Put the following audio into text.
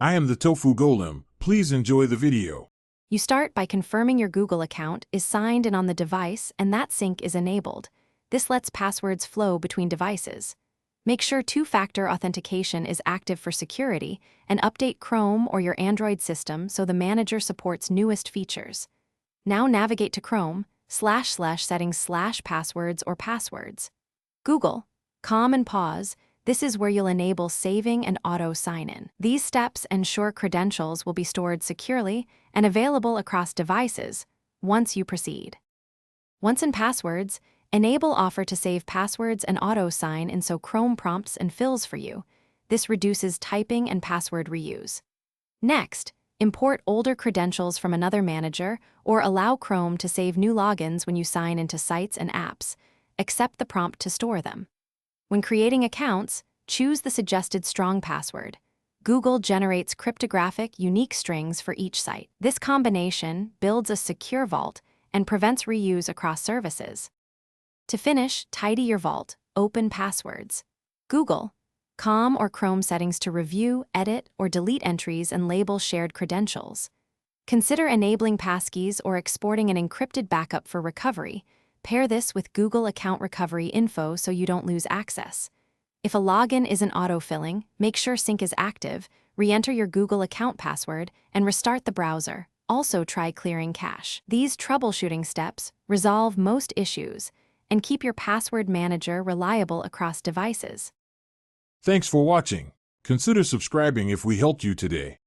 I am the Tofu Golem. Please enjoy the video. You start by confirming your Google account is signed in on the device and that sync is enabled. This lets passwords flow between devices. Make sure two-factor authentication is active for security and update Chrome or your Android system so the manager supports newest features. Now navigate to Chrome, //settings/passwords or passwords. Google, calm and pause. This is where you'll enable saving and auto sign-in. These steps ensure credentials will be stored securely and available across devices once you proceed. Once in passwords, enable offer to save passwords and auto sign in so Chrome prompts and fills for you. This reduces typing and password reuse. Next, import older credentials from another manager or allow Chrome to save new logins when you sign into sites and apps. Accept the prompt to store them. When creating accounts, choose the suggested strong password. Google generates cryptographic, unique strings for each site. This combination builds a secure vault and prevents reuse across services. To finish, tidy your vault, open passwords. Google, calm or Chrome settings to review, edit, or delete entries and label shared credentials. Consider enabling passkeys or exporting an encrypted backup for recovery. Pair this with Google Account Recovery info so you don't lose access. If a login isn't autofilling, make sure sync is active, re-enter your Google account password, and restart the browser. Also try clearing cache. These troubleshooting steps resolve most issues and keep your password manager reliable across devices. Thanks for watching. Consider subscribing if we helped you today.